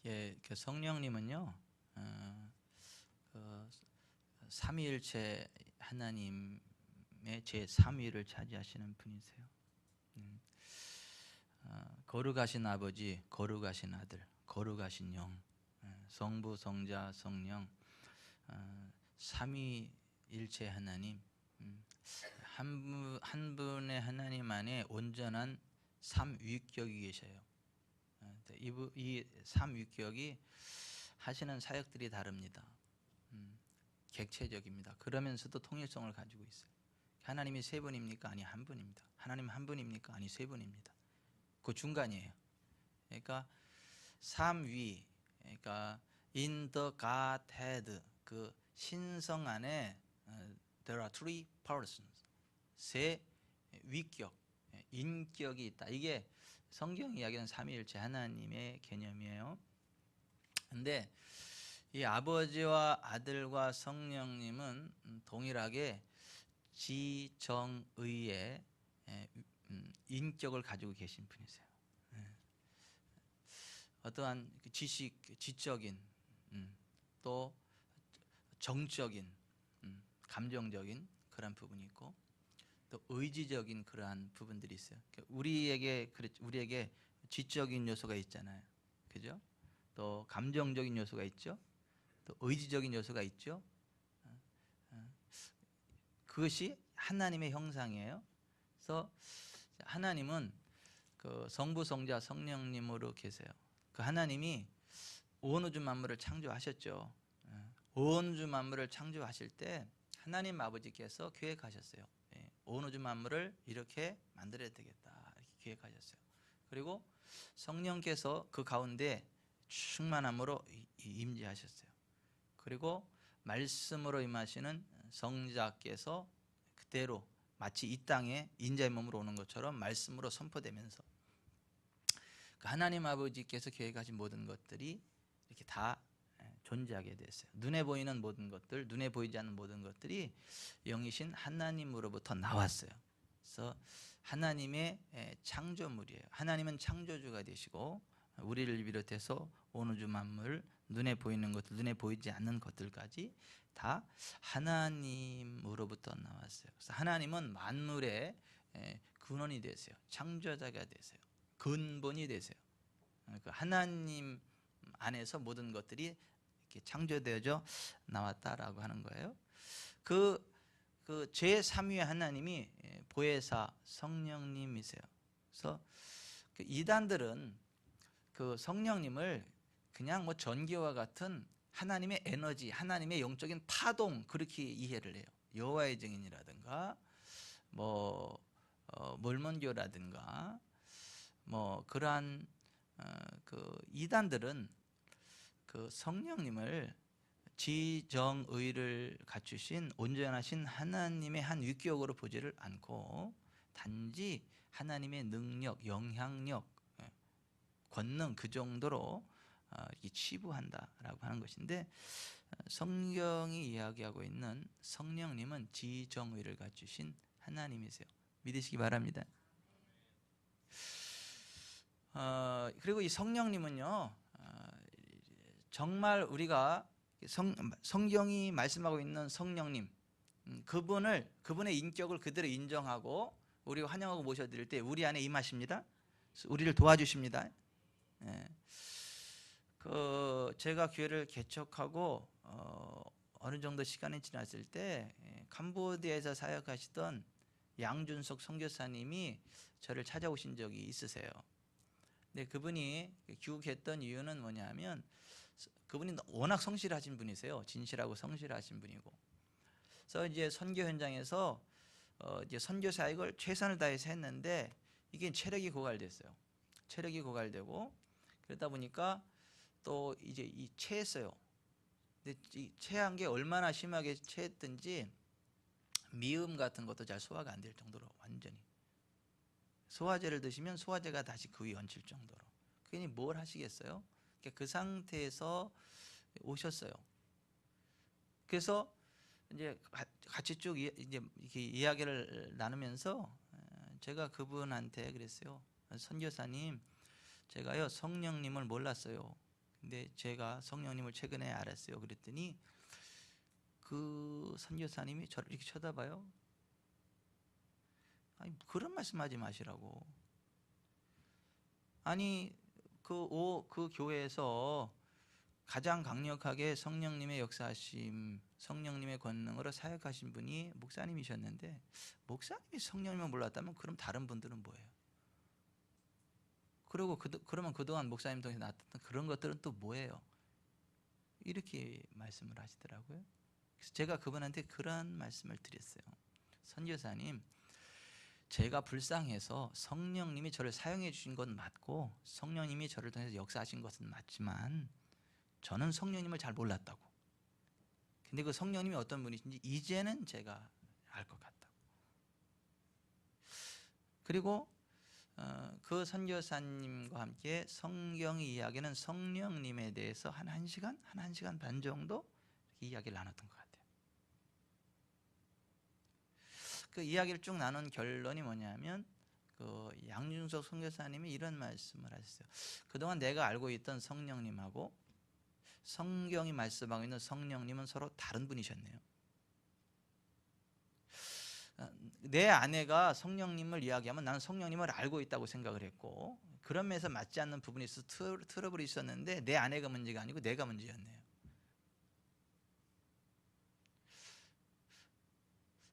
예, 그 성령님은요, 그 삼위일체 하나님의 제 3위를 차지하시는 분이세요. 거룩하신 아버지, 거룩하신 아들, 거룩하신 영, 성부, 성자, 성령, 삼위일체 하나님, 한 분의 하나님 안에 온전한 삼위격이 계셔요. 이 삼위격이 하시는 사역들이 다릅니다. 객체적입니다. 그러면서도 통일성을 가지고 있어요. 하나님이 세 분입니까? 아니, 한 분입니다. 하나님 한 분입니까? 아니, 세 분입니다. 그 중간이에요. 그러니까 삼위, 그러니까 in the Godhead, 그 신성 안에 there are three persons, 세 위격, 인격이 있다. 이게 성경 이야기는 삼위일체 하나님의 개념이에요. 근데 이 아버지와 아들과 성령님은 동일하게 지정의의 인격을 가지고 계신 분이세요. 어떠한 지적인, 또 정적인, 감정적인 그런 부분이 있고, 또 의지적인 그러한 부분들이 있어요. 우리에게 지적인 요소가 있잖아요. 그죠? 또 감정적인 요소가 있죠. 또 의지적인 요소가 있죠. 그것이 하나님의 형상이에요. 그래서 하나님은 그 성부, 성자, 성령님으로 계세요. 그 하나님이 온 우주 만물을 창조하셨죠. 온 우주 만물을 창조하실 때 하나님 아버지께서 계획하셨어요. 온 우주 만물을 이렇게 만들어야 되겠다, 이렇게 계획하셨어요. 그리고 성령께서 그 가운데 충만함으로 임재하셨어요. 그리고 말씀으로 임하시는 성자께서 그대로 마치 이 땅에 인자의 몸으로 오는 것처럼 말씀으로 선포되면서 하나님 아버지께서 계획하신 모든 것들이 이렇게 다 존재하게 됐어요. 눈에 보이는 모든 것들, 눈에 보이지 않는 모든 것들이 영이신 하나님으로부터 나왔어요. 그래서 하나님의 창조물이에요. 하나님은 창조주가 되시고 우리를 비롯해서 온 우주 만물, 눈에 보이는 것들, 눈에 보이지 않는 것들까지 다 하나님으로부터 나왔어요. 그래서 하나님은 만물의 근원이 되세요. 창조자가 되세요. 근본이 되세요. 그러니까 하나님 안에서 모든 것들이 이렇게 창조되어져 나왔다라고 하는 거예요. 그 제3위의 하나님이 보혜사 성령님이세요. 그래서 그 이단들은 그 성령님을 그냥 뭐 전기와 같은 하나님의 에너지, 하나님의 영적인 파동, 그렇게 이해를 해요. 여호와의 증인이라든가 뭐 몰몬교라든가 뭐 그러한 그 이단들은 그 성령님을 지정의를 갖추신 온전하신 하나님의 한 위격으로 보지를 않고 단지 하나님의 능력, 영향력, 권능 그 정도로 치부한다라고 하는 것인데, 성경이 이야기하고 있는 성령님은 지정의를 갖추신 하나님이세요. 믿으시기 바랍니다. 그리고 이 성령님은요, 정말 우리가 성경이 말씀하고 있는 성령님, 그분의 인격을 그대로 인정하고 우리가 환영하고 모셔드릴 때 우리 안에 임하십니다. 우리를 도와주십니다. 제가 교회를 개척하고 어느 정도 시간이 지났을 때 캄보디아에서 사역하시던 양준석 선교사님이 저를 찾아오신 적이 있으세요. 근데 그분이 귀국했던 이유는 뭐냐면 그분이 워낙 성실하신 분이세요. 진실하고 성실하신 분이고. 그래서 이제 선교 현장에서 이제 선교 사역을 최선을 다해서 했는데 이게 체력이 고갈됐어요. 체력이 고갈되고 그러다 보니까 또 이제 체했어요. 근데 이 체한 게 얼마나 심하게 체했든지 미음 같은 것도 잘 소화가 안 될 정도로 완전히. 소화제를 드시면 소화제가 다시 그 위에 얹힐 정도로. 그러니 뭘 하시겠어요? 그 상태에서 오셨어요. 그래서 이제 같이 쭉 이제 이렇게 이야기를 나누면서 제가 그분한테 그랬어요. 선교사님, 제가요 성령님을 몰랐어요. 근데 제가 성령님을 최근에 알았어요. 그랬더니 그 선교사님이 저를 이렇게 쳐다봐요. 아니 그런 말씀하지 마시라고. 아니 그 교회에서 가장 강력하게 성령님의 역사하심, 성령님의 권능으로 사역하신 분이 목사님이셨는데, 목사님이 성령님을 몰랐다면 그럼 다른 분들은 뭐예요? 그리고 그러면 그동안 목사님 통해서 나왔던 그런 것들은 또 뭐예요? 이렇게 말씀을 하시더라고요. 그래서 제가 그분한테 그런 말씀을 드렸어요. 선교사님, 제가 불쌍해서 성령님이 저를 사용해 주신 건 맞고 성령님이 저를 통해서 역사하신 것은 맞지만 저는 성령님을 잘 몰랐다고. 근데 그 성령님이 어떤 분이신지 이제는 제가 알 것 같다고. 그리고 그 선교사님과 함께 성경이 이야기하는 성령님에 대해서 한 1시간 반 정도 이야기를 나눴던 것 같아요. 그 이야기를 쭉 나눈 결론이 뭐냐면 그 양준석 선교사님이 이런 말씀을 하셨어요. 그동안 내가 알고 있던 성령님하고 성경이 말씀하고 있는 성령님은 서로 다른 분이셨네요. 내 아내가 성령님을 이야기하면 나는 성령님을 알고 있다고 생각을 했고, 그런 면에서 맞지 않는 부분이 있어서 트러블이 있었는데 내 아내가 문제가 아니고 내가 문제였네요.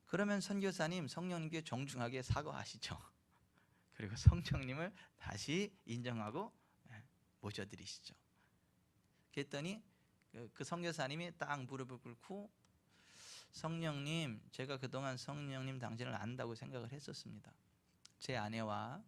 그러면 선교사님, 성령님께 정중하게 사과하시죠. 그리고 성령님을 다시 인정하고 모셔드리시죠. 그랬더니 그 선교사님이 딱 무릎을 꿇고, 성령님, 제가 그동안 성령님 당신을 안다고 생각을 했었습니다. 제 아내와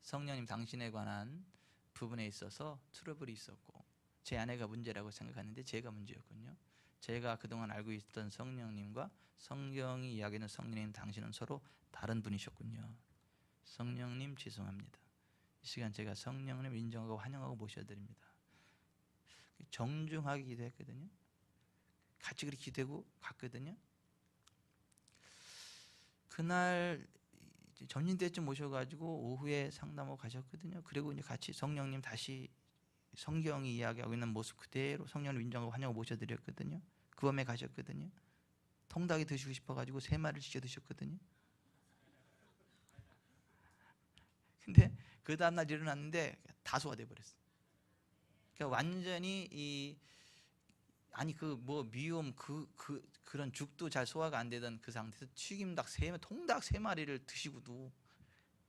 성령님 당신에 관한 부분에 있어서 트러블이 있었고 제 아내가 문제라고 생각하는데 제가 문제였군요. 제가 그동안 알고 있던 성령님과 성경이 이야기하는 성령님 당신은 서로 다른 분이셨군요. 성령님 죄송합니다. 이 시간 제가 성령님을 인정하고 환영하고 모셔드립니다. 정중하게 기도했거든요. 같이 그렇게 기도하고 갔거든요. 그날 점심 때쯤 모셔가지고 오후에 상담하고 가셨거든요. 그리고 이제 같이 성령님 다시 성경이 이야기하고 있는 모습 그대로 성령을 인정하고 환영하고 모셔드렸거든요. 그 밤에 가셨거든요. 통닭이 드시고 싶어가지고 3마리를 시켜 드셨거든요. 근데 그 다음날 일어났는데 다 소화돼 버렸어요. 그러니까 완전히 미움 그런 죽도 잘 소화가 안 되던 그 상태에서 통닭 3마리를 드시고도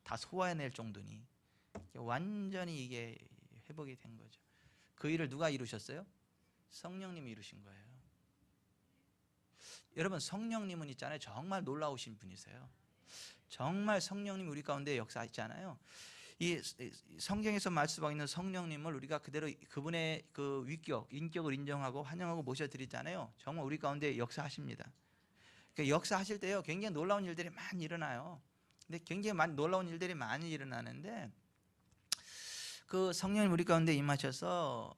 다 소화해낼 정도니 완전히 이게 회복이 된 거죠. 그 일을 누가 이루셨어요? 성령님이 이루신 거예요. 여러분, 성령님은 있잖아요, 정말 놀라우신 분이세요. 정말 성령님이 우리 가운데 역사하시잖아요. 이 성경에서 말씀하고 있는 성령님을 우리가 그대로 그분의 그 위격, 인격을 인정하고 환영하고 모셔드리잖아요. 정말 우리 가운데 역사하십니다. 그 역사하실 때요, 굉장히 놀라운 일들이 많이 일어나요. 근데 굉장히 놀라운 일들이 많이 일어나는데 그 성령님 우리 가운데 임하셔서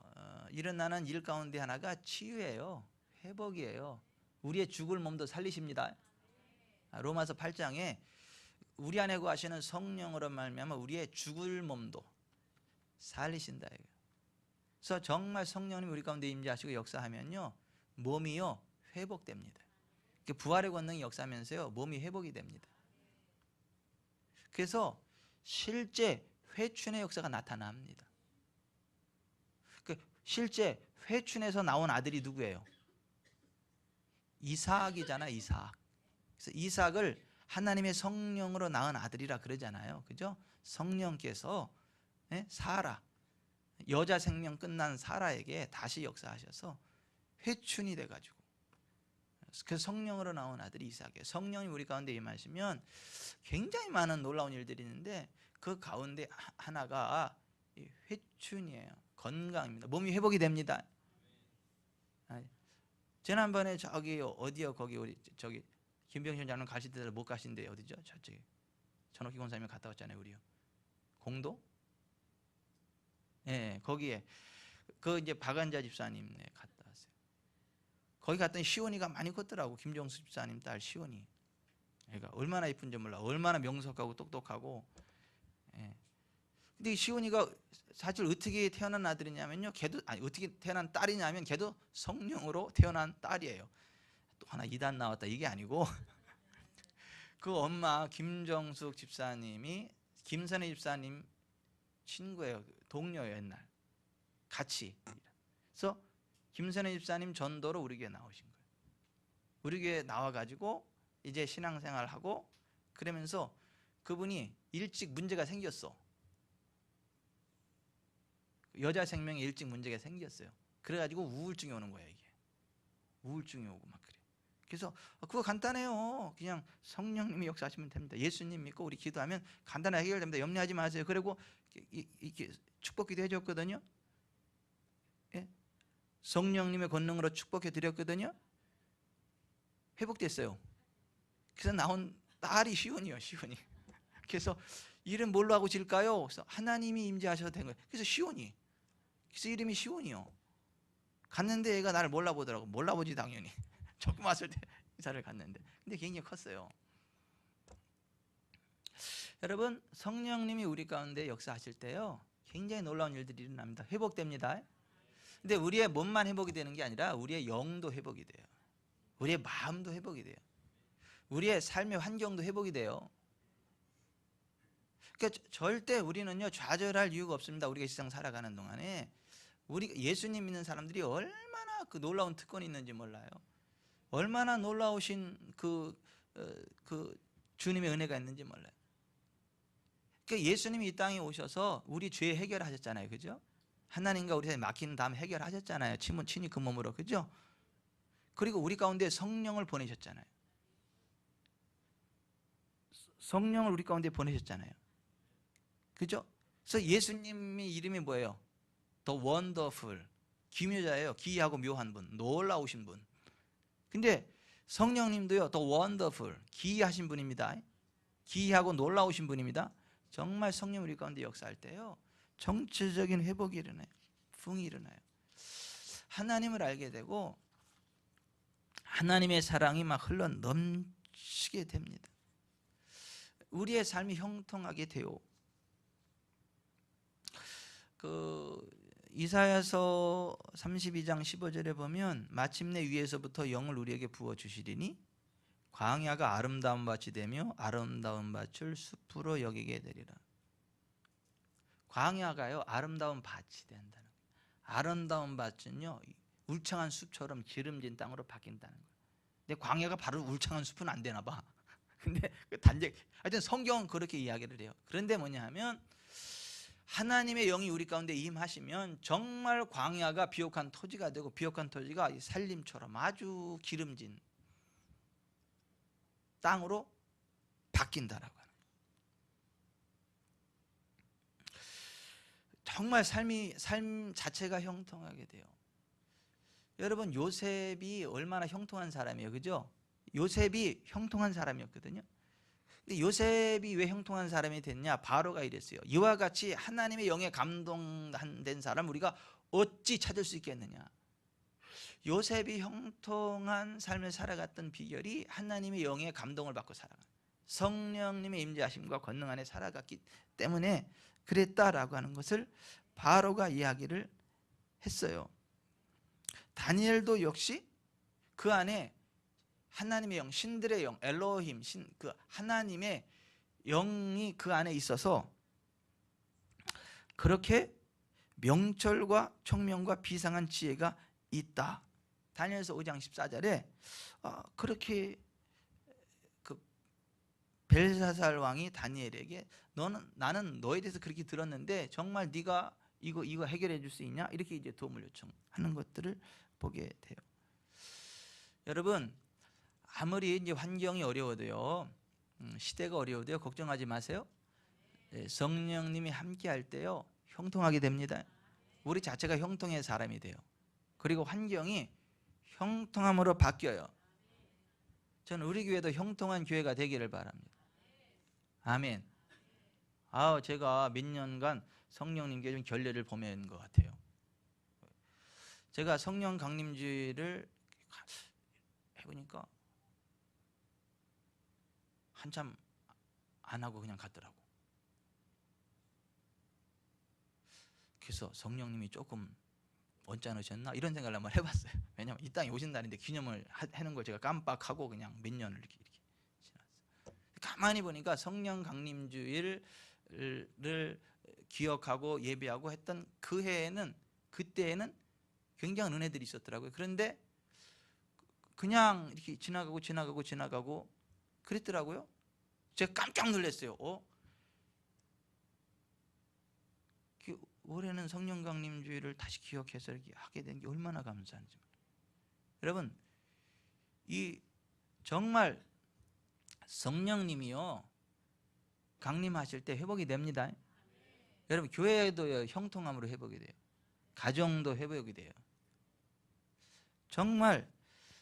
일어나는 일 가운데 하나가 치유예요. 회복이에요. 우리의 죽을 몸도 살리십니다. 로마서 8장에 우리 안에 거하시는 성령으로 말미암아 우리의 죽을 몸도 살리신다. 그래서 정말 성령님 우리 가운데 임재하시고 역사하면요, 몸이요 회복됩니다. 부활의 권능이 역사하면서요 몸이 회복이 됩니다. 그래서 실제 회춘의 역사가 나타납니다. 실제 회춘에서 나온 아들이 누구예요? 이삭이잖아요. 이삭. 그래서 이삭을 하나님의 성령으로 낳은 아들이라 그러잖아요. 그죠? 성령께서 사라, 여자 생명 끝난 사라에게 다시 역사하셔서 회춘이 돼가지고 그 성령으로 나온 아들이 이삭이에요. 성령이 우리 가운데 임하시면 굉장히 많은 놀라운 일들이 있는데 그 가운데 하나가 회춘이에요. 건강입니다. 몸이 회복이 됩니다. 지난번에 저기 어디요? 거기 우리 저기 김병현 장로님 가실 때도 못 가신데 어디죠? 저쪽에 전옥희 권사님이 갔다 왔잖아요. 우리요. 공도? 예, 거기에 그 이제 박한자 집사님 갔다 왔어요. 거기 갔더니 시온이가 많이 컸더라고. 김정수 집사님 딸 시온이. 그러니까 얼마나 이쁜지 몰라. 얼마나 명석하고 똑똑하고. 예. 근데 시온이가 사실 어떻게 태어난 아들이냐면요, 걔도 아니 어떻게 태어난 딸이냐면 걔도 성령으로 태어난 딸이에요. 또 하나 이단 나왔다 이게 아니고 그 엄마 김정숙 집사님이 김선혜 집사님 친구예요. 동료예요. 옛날 같이. 그래서 김선혜 집사님 전도로 우리 교회 나오신 거예요. 우리 교회 나와가지고 이제 신앙생활하고 그러면서 그분이 일찍 문제가 생겼어. 여자 생명에 일찍 문제가 생겼어요. 그래가지고 우울증이 오는 거예요. 이게 우울증이 오고 막 그래. 그래서 그거 간단해요. 그냥 성령님이 역사하시면 됩니다. 예수님 믿고 우리 기도하면 간단하게 해결됩니다. 염려하지 마세요. 그리고 이렇게 축복기도 해줬거든요. 예? 성령님의 권능으로 축복해 드렸거든요. 회복됐어요. 그래서 나온 딸이 시온이요. 시온이. 그래서 이름 뭘로 하고 질까요? 그래서 하나님이 임재하셔도 된 거예요. 그래서 시온이. 그래서 이름이 시온이요. 갔는데 얘가 나를 몰라보더라고. 몰라보지 당연히. 조금 왔을 때 이사를 갔는데. 근데 굉장히 컸어요. 여러분, 성령님이 우리 가운데 역사하실 때요, 굉장히 놀라운 일들이 일어납니다. 회복됩니다. 근데 우리의 몸만 회복이 되는 게 아니라 우리의 영도 회복이 돼요. 우리의 마음도 회복이 돼요. 우리의 삶의 환경도 회복이 돼요. 그러니까 절대 우리는요 좌절할 이유가 없습니다. 우리가 이 세상 살아가는 동안에 우리 예수님 믿는 사람들이 얼마나 그 놀라운 특권이 있는지 몰라요. 얼마나 놀라우신 그 주님의 은혜가 있는지 몰라요. 그러니까 예수님이 이 땅에 오셔서 우리 죄 해결하셨잖아요, 그죠? 하나님과 우리 사이에 막힌 다음 해결하셨잖아요. 친히 그 몸으로, 그죠? 그리고 우리 가운데 성령을 보내셨잖아요. 성령을 우리 가운데 보내셨잖아요. 그죠? 그래서 예수님의 이름이 뭐예요? The Wonderful. 기묘자예요. 기이하고 묘한 분, 놀라우신 분. 근데 성령님도요, The Wonderful. 기이하신 분입니다. 기이하고 놀라우신 분입니다. 정말 성령 우리 가운데 역사할 때요, 정치적인 회복이 일어나요. 풍이 일어나요. 하나님을 알게 되고 하나님의 사랑이 막 흘러 넘치게 됩니다. 우리의 삶이 형통하게 돼요. 이사야서 32장 15절에 보면 마침내 위에서부터 영을 우리에게 부어 주시리니 광야가 아름다운 밭이 되며 아름다운 밭을 숲으로 여기게 되리라. 광야가요 아름다운 밭이 된다는 거예요. 아름다운 밭은요 울창한 숲처럼 기름진 땅으로 바뀐다는 거예요. 근데 광야가 바로 울창한 숲은 안 되나 봐. 근데 하여튼 성경은 그렇게 이야기를 해요. 그런데 뭐냐 하면 하나님의 영이 우리 가운데 임하시면 정말 광야가 비옥한 토지가 되고 비옥한 토지가 살림처럼 아주 기름진 땅으로 바뀐다라고 하는 거예요. 정말 삶 자체가 형통하게 돼요. 여러분, 요셉이 얼마나 형통한 사람이에요, 그죠? 요셉이 형통한 사람이었거든요. 근데 요셉이 왜 형통한 사람이 됐냐? 바로가 이랬어요. 이와 같이 하나님의 영에 감동된 사람 우리가 어찌 찾을 수 있겠느냐? 요셉이 형통한 삶을 살아갔던 비결이 하나님의 영의 감동을 받고 살아간, 성령님의 임재하심과 권능 안에 살아갔기 때문에 그랬다라고 하는 것을 바로가 이야기를 했어요. 다니엘도 역시 그 안에 하나님의 영, 신들의 영, 엘로힘, 그 하나님의 영이 그 안에 있어서 그렇게 명철과 총명과 비상한 지혜가 있다. 다니엘서 5장 14절에 그렇게 그 벨사살 왕이 다니엘에게 나는 너에 대해서 그렇게 들었는데 정말 네가 이거 해결해 줄 수 있냐? 이렇게 이제 도움을 요청하는 것들을 보게 돼요. 여러분, 아무리 이제 환경이 어려워도요, 시대가 어려워도요, 걱정하지 마세요. 성령님이 함께할 때요, 형통하게 됩니다. 우리 자체가 형통의 사람이 돼요. 그리고 환경이 형통함으로 바뀌어요. 저는 우리 교회도 형통한 교회가 되기를 바랍니다. 아멘. 제가 몇 년간 성령님께 좀 결례를 범한 것 같아요. 제가 성령 강림주의를 해보니까 한참 안 하고 그냥 갔더라고. 그래서 성령님이 조금 언짢으셨나 이런 생각을 한번 해봤어요. 왜냐하면 이 땅에 오신 날인데 기념을 하는 걸 제가 깜빡하고 그냥 몇 년을 이렇게 지났어요. 가만히 보니까 성령 강림주일을 기억하고 예배하고 했던 그 해에는, 그때에는 굉장한 은혜들이 있었더라고요. 그런데 그냥 이렇게 지나가고 그랬더라고요. 제가 깜짝 놀랐어요. 올해는 성령 강림주일을 다시 기억해서 이렇게 하게 된 게 얼마나 감사한지. 여러분, 이 정말 성령님이요 강림하실 때 회복이 됩니다. 여러분, 교회도 형통함으로 회복이 돼요. 가정도 회복이 돼요. 정말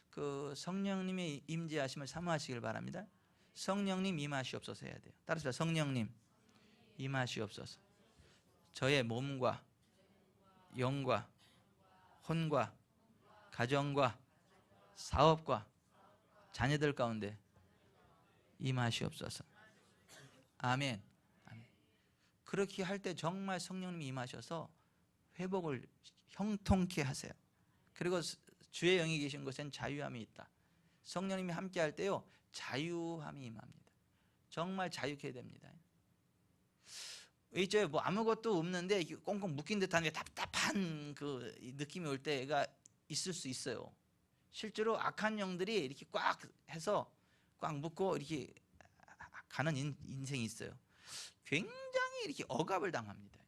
그 성령님의 임재하심을 사모하시길 바랍니다. 성령님 임하시옵소서 해야 돼요. 따라서 성령님 임하시옵소서. 저의 몸과 영과 혼과 가정과 사업과 자녀들 가운데 임하시옵소서. 아멘. 아멘. 그렇게 할 때 정말 성령님이 임하셔서 회복을 형통케 하세요. 그리고 주의 영이 계신 곳엔 자유함이 있다. 성령님이 함께 할 때요 자유함이 임합니다. 정말 자유케 됩니다. 있죠. 뭐 아무것도 없는데 꽁꽁 묶인 듯한 게 답답한 그 느낌이 올 때가 있을 수 있어요. 실제로 악한 영들이 이렇게 꽉 해서 꽉 묶고 이렇게 가는 인생이 있어요. 굉장히 이렇게 억압을 당합니다.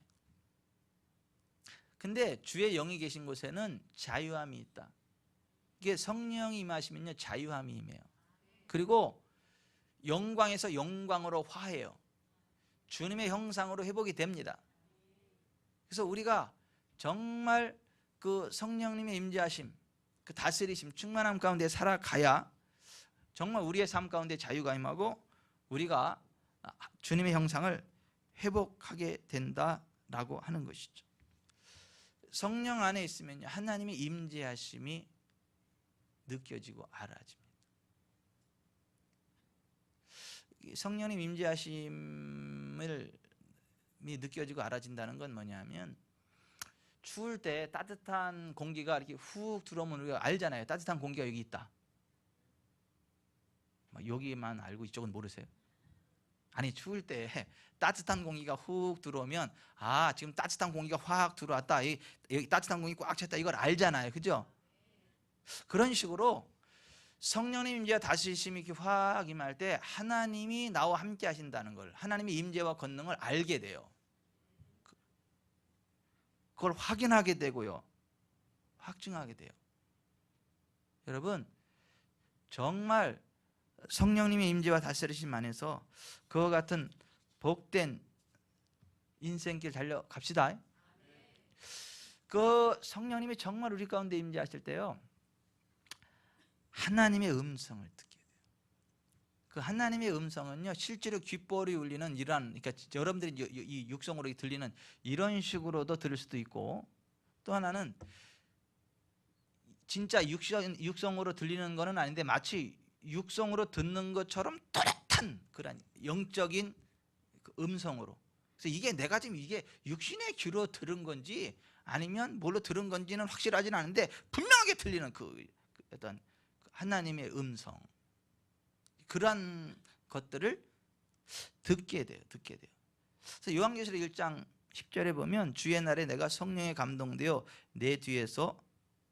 근데 주의 영이 계신 곳에는 자유함이 있다. 이게 성령이 임하시면요 자유함이 임해요. 그리고 영광에서 영광으로 화해요. 주님의 형상으로 회복이 됩니다. 그래서 우리가 정말 그 성령님의 임재하심, 그 다스리심, 충만함 가운데 살아가야 정말 우리의 삶 가운데 자유가 임하고 우리가 주님의 형상을 회복하게 된다라고 하는 것이죠. 성령 안에 있으면 하나님의 임재하심이 느껴지고 알아집니다. 성령님 임재하심을 느껴지고 알아진다는 건 뭐냐면 추울 때 따뜻한 공기가 이렇게 훅 들어오면 우리가 알잖아요. 따뜻한 공기가 여기 있다. 여기만 알고 이쪽은 모르세요? 아니 추울 때 따뜻한 공기가 훅 들어오면 아 지금 따뜻한 공기가 확 들어왔다. 여기 따뜻한 공기 꽉 찼다. 이걸 알잖아요. 그죠? 그런 식으로 성령님 임재와 다스리심이 이렇게 확 임할 때 하나님이 나와 함께 하신다는 걸, 하나님의 임재와 권능을 알게 돼요. 그걸 확인하게 되고요 확증하게 돼요. 여러분 정말 성령님의 임재와 다스리심 안에서 그와 같은 복된 인생길 달려갑시다. 그 성령님이 정말 우리 가운데 임재하실 때요 하나님의 음성을 듣게 돼요. 그 하나님의 음성은요 실제로 귓볼이 울리는 이러한, 그러니까 여러분들이 이 육성으로 들리는 이런 식으로도 들을 수도 있고, 또 하나는 진짜 육성으로 들리는 거는 아닌데 마치 육성으로 듣는 것처럼 또렷한 그런 영적인 음성으로. 그래서 이게 내가 지금 이게 육신의 귀로 들은 건지 아니면 뭘로 들은 건지는 확실하지는 않은데 분명하게 들리는 그 어떤 하나님의 음성, 그러한 것들을 듣게 돼요. 그래서 요한계시록 1장 10절에 보면 주의 날에 내가 성령에 감동되어 내 뒤에서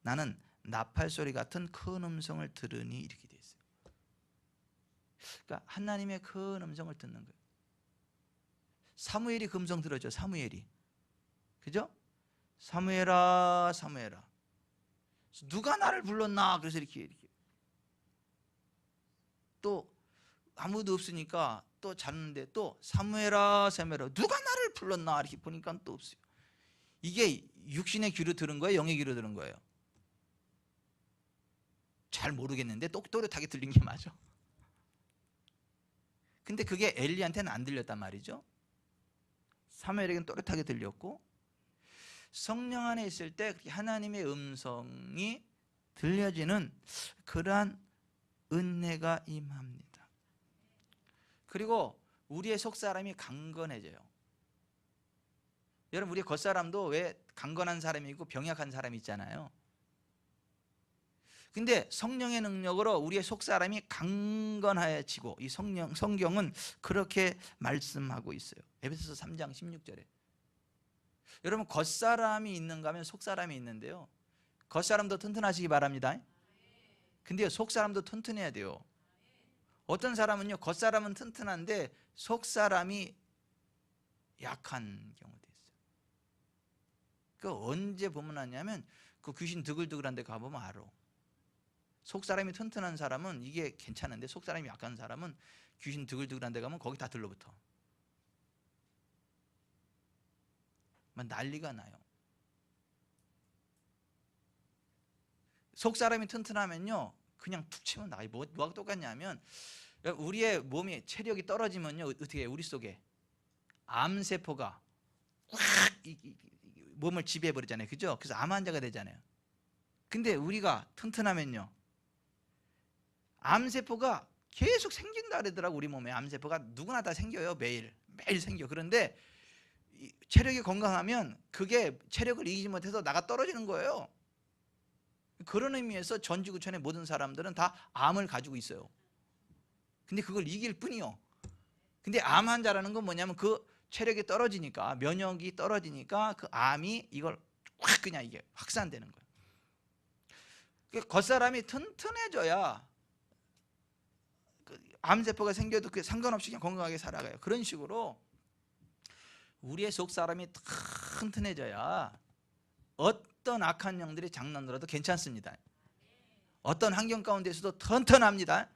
나는 나팔 소리 같은 큰 음성을 들으니 이렇게 돼 있어요. 그러니까 하나님의 큰 음성을 듣는 거예요. 사무엘이 그 음성 들었죠. 사무엘이, 그죠? 사무엘아 사무엘아 누가 나를 불렀나. 그래서 이렇게 또 아무도 없으니까 또 잤는데 또 사무엘아 사무엘아 누가 나를 불렀나 이렇게 보니까 또 없어요. 이게 육신의 귀로 들은 거예요, 영의 귀로 들은 거예요? 잘 모르겠는데 또렷하게 들린 게 맞아. 근데 그게 엘리한테는 안 들렸단 말이죠. 사무엘에게는 또렷하게 들렸고, 성령 안에 있을 때 하나님의 음성이 들려지는 그러한 은혜가 임합니다. 그리고 우리의 속사람이 강건해져요. 여러분 우리 겉사람도 왜 강건한 사람이 있고 병약한 사람이 있잖아요. 근데 성령의 능력으로 우리의 속사람이 강건해지고, 이 성경은 그렇게 말씀하고 있어요. 에베소서 3장 16절에. 여러분 겉사람이 있는가 하면 속사람이 있는데요, 겉사람도 튼튼하시기 바랍니다. 근데 속사람도 튼튼해야 돼요. 어떤 사람은요, 겉사람은 튼튼한데 속사람이 약한 경우도 있어요. 그 언제 보면 하냐면 그 귀신 드글드글한 데 가보면 알아. 속사람이 튼튼한 사람은 이게 괜찮은데 속사람이 약한 사람은 귀신 드글드글한 데 가면 거기 다 들러붙어. 막 난리가 나요. 속사람이 튼튼하면요 그냥 툭 치면 나가요. 뭐가 똑같냐면 우리의 몸이 체력이 떨어지면요 어떻게 해요? 우리 속에 암세포가 확 몸을 지배해버리잖아요. 그죠? 그래서 암 환자가 되잖아요. 근데 우리가 튼튼하면요 암세포가 계속 생긴다 그러더라고. 우리 몸에 암세포가 누구나 다 생겨요. 매일 생겨. 그런데 체력이 건강하면 그게 체력을 이기지 못해서 나가 떨어지는 거예요. 그런 의미에서 전지구촌의 모든 사람들은 다 암을 가지고 있어요. 근데 그걸 이길 뿐이요. 근데 암 환자라는 건 뭐냐면 그 체력이 떨어지니까, 면역이 떨어지니까 그 암이 이걸 확 그냥 이게 확산되는 거예요. 겉사람이 튼튼해져야 암세포가 생겨도 그 상관없이 그냥 건강하게 살아가요. 그런 식으로 우리의 속사람이 튼튼해져야 어떤 악한 영들이 장난으로도 괜찮습니다. 어떤 환경 가운데서도 튼튼합니다.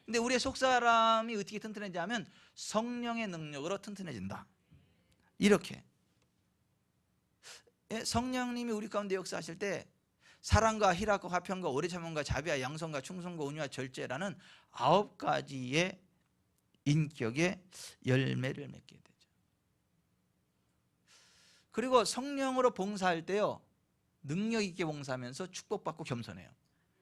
근데 우리의 속사람이 어떻게 튼튼해지냐면 성령의 능력으로 튼튼해진다. 이렇게 성령님이 우리 가운데 역사하실 때 사랑과 희락과 화평과 오래 참음과 자비와 양선과 충성과 온유와 절제라는 9가지의 인격의 열매를 맺게 되죠. 그리고 성령으로 봉사할 때요 능력 있게 봉사하면서 축복받고 겸손해요.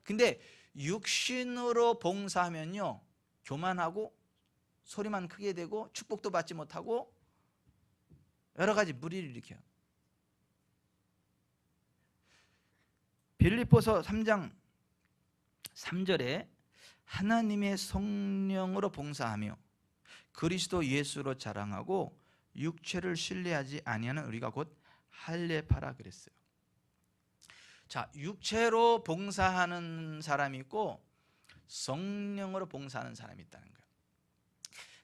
근데 육신으로 봉사하면요 교만하고 소리만 크게 되고 축복도 받지 못하고 여러 가지 무리를 일으켜요. 빌립보서 3장 3절에 하나님의 성령으로 봉사하며 그리스도 예수로 자랑하고 육체를 신뢰하지 아니하는 우리가 곧 할례파라 그랬어요. 자, 육체로 봉사하는 사람이 있고 성령으로 봉사하는 사람이 있다는 거예요.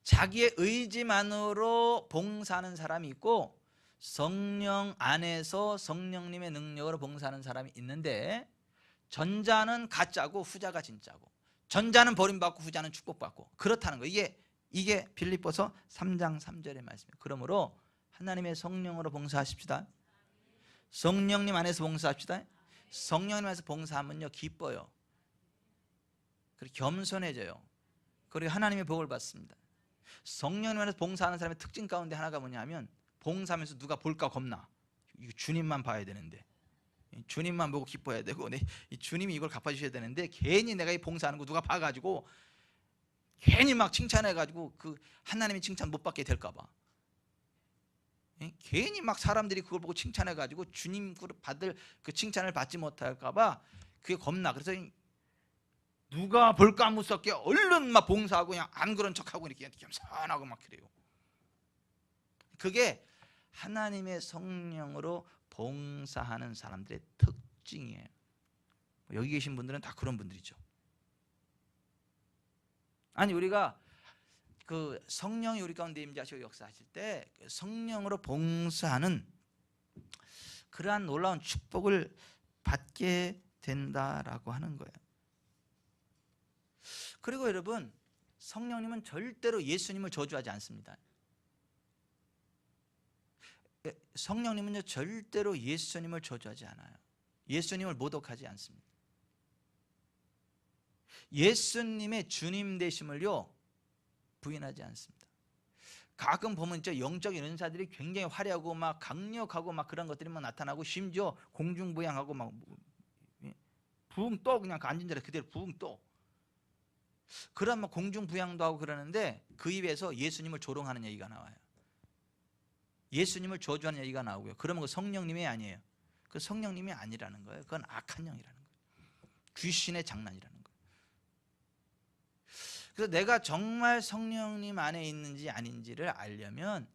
자기의 의지만으로 봉사하는 사람이 있고 성령 안에서 성령님의 능력으로 봉사하는 사람이 있는데, 전자는 가짜고 후자가 진짜고, 전자는 버림받고 후자는 축복받고 그렇다는 거예요. 이게 빌립보서 3장 3절의 말씀이에요. 그러므로 하나님의 성령으로 봉사하십시다. 성령님 안에서 봉사합시다. 성령님 안에서 봉사하면요 기뻐요. 그리고 겸손해져요. 그리고 하나님의 복을 받습니다. 성령님 안에서 봉사하는 사람의 특징 가운데 하나가 뭐냐면 봉사하면서 누가 볼까 겁나. 이거 주님만 봐야 되는데, 주님만 보고 기뻐해야 되고, 이 주님이 이걸 갚아주셔야 되는데 괜히 내가 이 봉사하는 거 누가 봐가지고 괜히 막 칭찬해가지고 그 하나님이 칭찬 못 받게 될까봐, 괜히 막 사람들이 그걸 보고 칭찬해가지고 주님 받을 그 칭찬을 받지 못할까봐 그게 겁나. 그래서 누가 볼까 무섭게 얼른 막 봉사하고 그냥 안 그런 척하고 이렇게 겸손하고 막 그래요. 그게 하나님의 성령으로 봉사하는 사람들의 특징이에요. 여기 계신 분들은 다 그런 분들이죠. 아니 우리가 그 성령이 우리 가운데 임재하시고 역사하실 때 성령으로 봉사하는 그러한 놀라운 축복을 받게 된다라고 하는 거예요. 그리고 여러분, 성령님은 절대로 예수님을 저주하지 않습니다. 성령님은요 절대로 예수님을 저주하지 않아요. 예수님을 모독하지 않습니다. 예수님의 주님 되심을요 부인하지 않습니다. 가끔 보면 진짜 영적인 은사들이 굉장히 화려하고 막 강력하고 막 그런 것들이 막 나타나고, 심지어 공중부양하고 막 붕 떠, 그냥 앉은 자리에 그대로 붕 떠. 그런 막 공중부양도 하고 그러는데 그 입에서 예수님을 조롱하는 얘기가 나와요. 예수님을 저주하는 얘기가 나오고요. 그러면 그 성령님이 아니에요. 그 성령님이 아니라는 거예요. 그건 악한 영이라는 거예요. 귀신의 장난이라는 거예요. 그래서 내가 정말 성령님 안에 있는지 아닌지를 알려면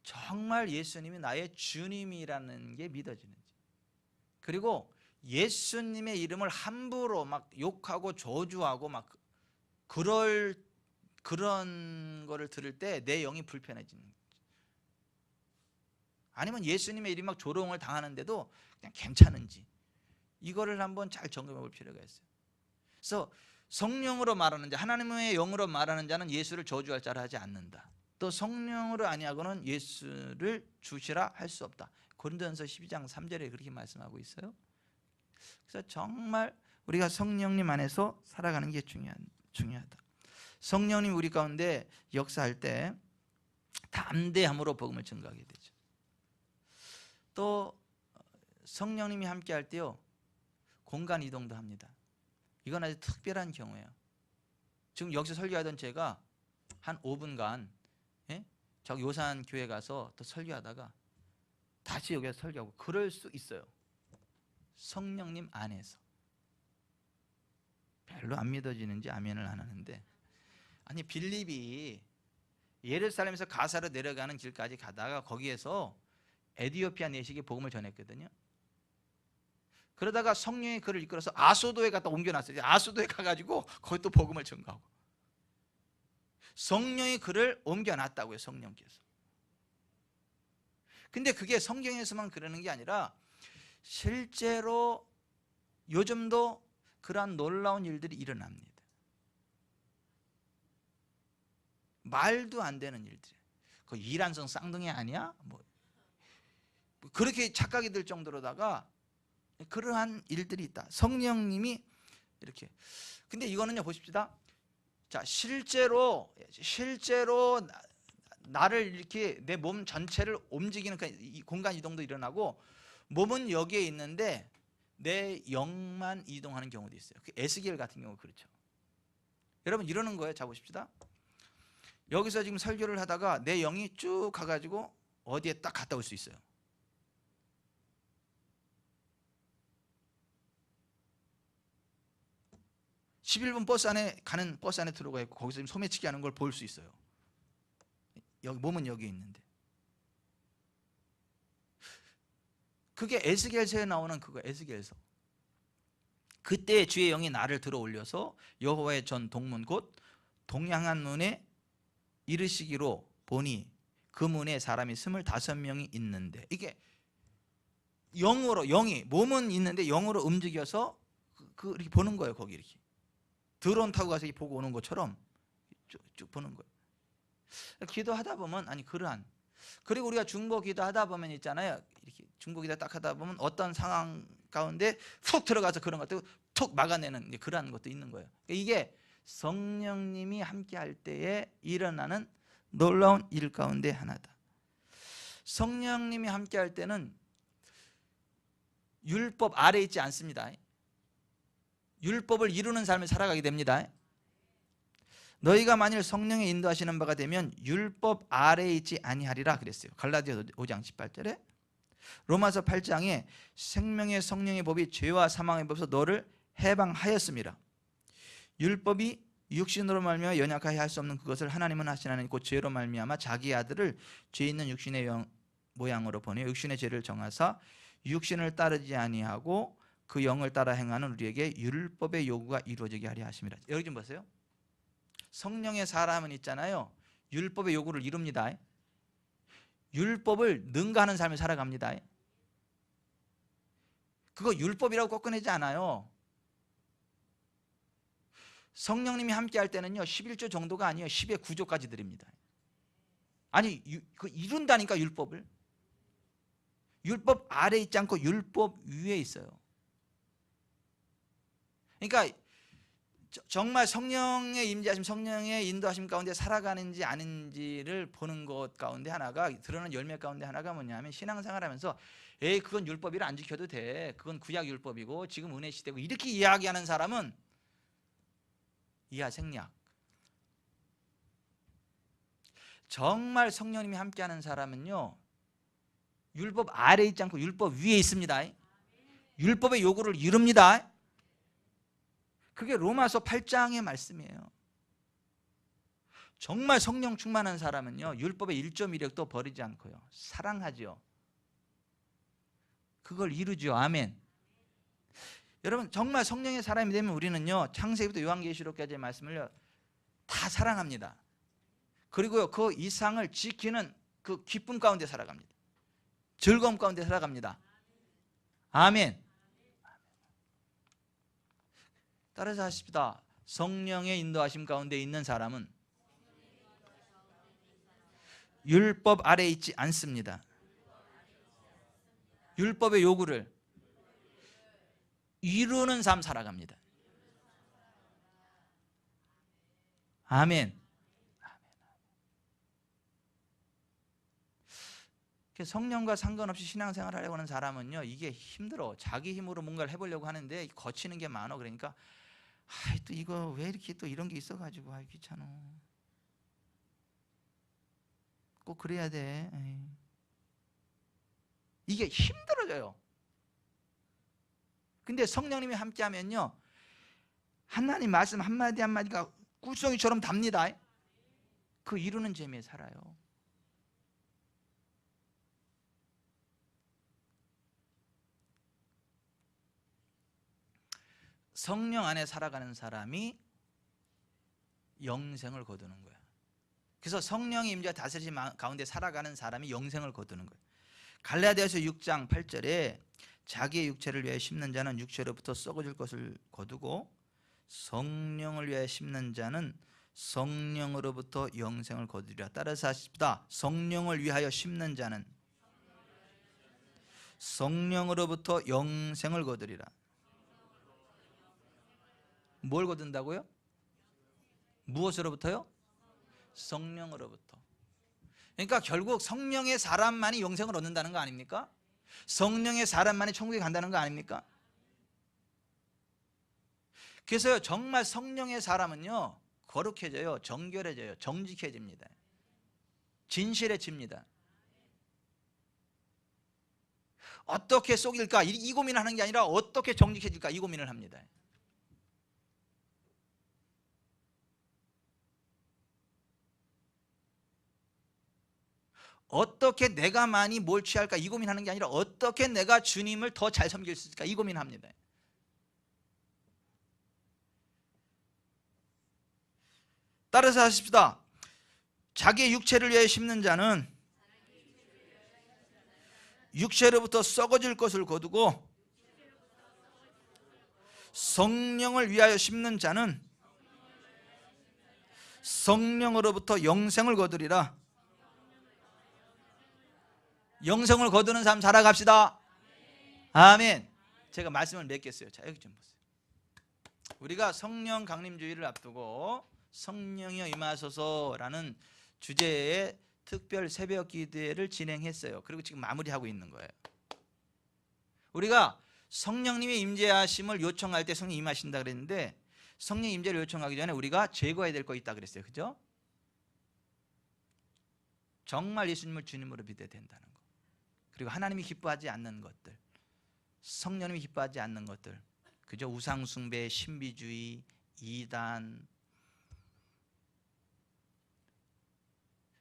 정말 예수님이 나의 주님이라는 게 믿어지는지, 그리고 예수님의 이름을 함부로 막 욕하고 저주하고 막 그런 거를 들을 때 내 영이 불편해지는 거죠. 아니면 예수님의 이름이 막 조롱을 당하는데도 그냥 괜찮은지, 이거를 한번 잘 점검해 볼 필요가 있어요. 그래서 성령으로 말하는 자, 하나님의 영으로 말하는 자는 예수를 저주할 자라 하지 않는다. 또 성령으로 아니하고는 예수를 주시라 할 수 없다. 고린도전서 12장 3절에 그렇게 말씀하고 있어요. 그래서 정말 우리가 성령님 안에서 살아가는 게 중요하다. 성령님 우리 가운데 역사할 때 담대함으로 복음을 증거하게 되죠. 또 성령님이 함께 할 때요, 공간 이동도 합니다. 이건 아주 특별한 경우예요. 지금 여기서 설교하던 제가 한 5분간 저 요산 교회 가서 또 설교하다가 다시 여기서 설교하고 그럴 수 있어요. 성령님 안에서. 별로 안 믿어지는지 아멘을 안 하는데, 아니 빌립이 예루살렘에서 가사로 내려가는 길까지 가다가 거기에서 에디오피아 내식의 복음을 전했거든요. 그러다가 성령이 그를 이끌어서 아소도에 갖다 옮겨놨어요. 아소도에 가가지고 거기 또 복음을 전가하고, 성령이 그를 옮겨놨다고요. 성령께서. 근데 그게 성경에서만 그러는 게 아니라 실제로 요즘도 그러한 놀라운 일들이 일어납니다. 말도 안 되는 일들. 그 이란성 쌍둥이 아니야? 뭐 그렇게 착각이 들 정도로다가 그러한 일들이 있다. 성령님이 이렇게. 근데 이거는요, 보십시다. 자, 실제로 나를 이렇게 내 몸 전체를 움직이는 이 공간 이동도 일어나고, 몸은 여기에 있는데 내 영만 이동하는 경우도 있어요. 그 에스겔 같은 경우 그렇죠. 여러분 이러는 거예요. 자, 보십시다. 여기서 지금 설교를 하다가 내 영이 쭉 가가지고 어디에 딱 갔다 올 수 있어요. (11분) 버스 안에 가는 버스 안에 들어가 있고 거기서 지금 소매치기 하는 걸 볼 수 있어요. 여기 몸은 여기 있는데. 그게 에스겔서에 나오는 그거, 에스겔서. 그때 주의 영이 나를 들어 올려서 여호와의 전 동문 곧 동양한 문에 이르시기로 보니 그 문에 사람이 25명이 있는데, 이게 영으로, 영이 몸은 있는데 영으로 움직여서 이렇게 보는 거예요. 거기 이렇게 드론 타고 가서 보고 오는 것처럼 쭉 보는 거예요. 기도하다 보면, 아니 그러한, 그리고 우리가 중보 기도하다 보면 있잖아요. 이렇게 중보 기도 딱 하다 보면 어떤 상황 가운데 푹 들어가서 그런 것들 툭 막아내는 그러한 것도 있는 거예요. 이게 성령님이 함께 할 때에 일어나는 놀라운 일 가운데 하나다. 성령님이 함께 할 때는 율법 아래에 있지 않습니다. 율법을 이루는 삶을 살아가게 됩니다. 너희가 만일 성령의 인도하시는 바가 되면 율법 아래에 있지 아니하리라 그랬어요. 갈라디아 5장 18절에. 로마서 8장에 생명의 성령의 법이 죄와 사망의 법에서 너를 해방하였습니다. 율법이 육신으로 말미암아 연약하게 할 수 없는 그것을 하나님은 하시나니 곧 죄로 말미암아 자기 아들을 죄 있는 육신의 모양으로 보내 육신의 죄를 정하사 육신을 따르지 아니하고 그 영을 따라 행하는 우리에게 율법의 요구가 이루어지게 하려 하심이라. 여기 좀 보세요. 성령의 사람은 있잖아요, 율법의 요구를 이룹니다. 율법을 능가하는 삶을 살아갑니다. 그거 율법이라고 꺾어내지 않아요. 성령님이 함께 할 때는요 11조 정도가 아니에요. 10의 9조까지 드립니다. 아니 그 이룬다니까. 율법을, 율법 아래 있지 않고 율법 위에 있어요. 그러니까 정말 성령의 임재하심, 성령의 인도하심 가운데 살아가는지 아닌지를 보는 것 가운데 하나가, 드러나는 열매 가운데 하나가 뭐냐면, 신앙생활하면서 에이 그건 율법이라 안 지켜도 돼, 그건 구약 율법이고 지금 은혜 시대고, 이렇게 이야기하는 사람은 이하 생략. 정말 성령님이 함께하는 사람은요 율법 아래에 있지 않고 율법 위에 있습니다. 율법의 요구를 이룹니다. 그게 로마서 8장의 말씀이에요. 정말 성령 충만한 사람은요, 율법의 1.1획도 버리지 않고요, 사랑하죠. 그걸 이루죠. 아멘. 여러분, 정말 성령의 사람이 되면 우리는요, 창세기부터 요한계시록까지의 말씀을요, 다 사랑합니다. 그리고요, 그 이상을 지키는 그 기쁨 가운데 살아갑니다. 즐거움 가운데 살아갑니다. 아멘. 따라서 하십시다. 성령의 인도하심 가운데 있는 사람은 율법 아래에 있지 않습니다. 율법의 요구를 이루는 삶 살아갑니다. 아멘. 성령과 상관없이 신앙생활을 하려고 하는 사람은요, 이게 힘들어. 자기 힘으로 뭔가를 해보려고 하는데 거치는 게 많아. 그러니까 또 이거 왜 이렇게 또 이런 게 있어가지고 귀찮아. 꼭 그래야 돼. 이게 힘들어져요. 근데 성령님이 함께하면요, 하나님 말씀 한마디 한마디가 꿀송이처럼 답니다. 그 이루는 재미에 살아요. 성령 안에 살아가는 사람이 영생을 거두는 거야. 그래서 성령의 임재가 다스리심 가운데 살아가는 사람이 영생을 거두는 거예요. 갈라디아서 6장 8절에 자기의 육체를 위하여 심는 자는 육체로부터 썩어질 것을 거두고 성령을 위하여 심는 자는 성령으로부터 영생을 거두리라. 따라서 하십시다. 성령을 위하여 심는 자는 성령으로부터 영생을 거두리라. 뭘 거둔다고요? 무엇으로부터요? 성령으로부터. 그러니까 결국 성령의 사람만이 영생을 얻는다는 거 아닙니까? 성령의 사람만이 천국에 간다는 거 아닙니까? 그래서요, 정말 성령의 사람은요, 거룩해져요, 정결해져요, 정직해집니다, 진실해집니다. 어떻게 속일까 이 고민을 하는 게 아니라 어떻게 정직해질까 이 고민을 합니다. 어떻게 내가 많이 뭘 취할까 이 고민하는 게 아니라 어떻게 내가 주님을 더 잘 섬길 수 있을까 이 고민합니다. 따라서 하십시다. 자기의 육체를 위해 심는 자는 육체로부터 썩어질 것을 거두고 성령을 위하여 심는 자는 성령으로부터 영생을 거두리라. 영생을 거두는 삶 살아갑시다. 아멘. 제가 말씀을 맺겠어요. 자, 여기 좀 보세요. 우리가 성령 강림주의를 앞두고 성령이여 임하소서라는 주제의 특별 새벽 기도회를 진행했어요. 그리고 지금 마무리하고 있는 거예요. 우리가 성령님의 임재하심을 요청할 때 성령 임하신다 그랬는데, 성령 임재를 요청하기 전에 우리가 제거해야 될 거 있다 그랬어요. 그죠? 정말 예수님을 주님으로 믿어야 된다는 거, 그리고 하나님이 기뻐하지 않는 것들, 성령님이 기뻐하지 않는 것들, 그죠? 우상숭배, 신비주의, 이단,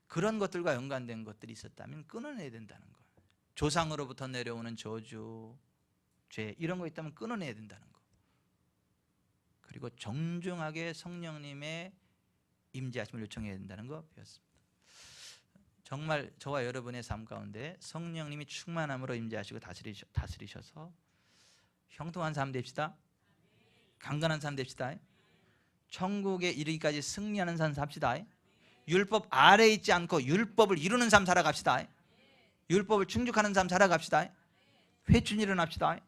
그런 것들과 연관된 것들이 있었다면 끊어내야 된다는 거예요. 조상으로부터 내려오는 저주, 죄, 이런 거 있다면 끊어내야 된다는 거. 그리고 정중하게 성령님의 임재하심을 요청해야 된다는 거 배웠습니다. 정말 저와 여러분의 삶 가운데 성령님이 충만함으로 임재하시고 다스리셔서 형통한 삶 됩시다. 강건한 삶 됩시다. 천국에 이르기까지 승리하는 삶 삽시다. 율법 아래에 있지 않고 율법을 이루는 삶 살아갑시다. 율법을 충족하는 삶 살아갑시다. 회춘 일어납시다.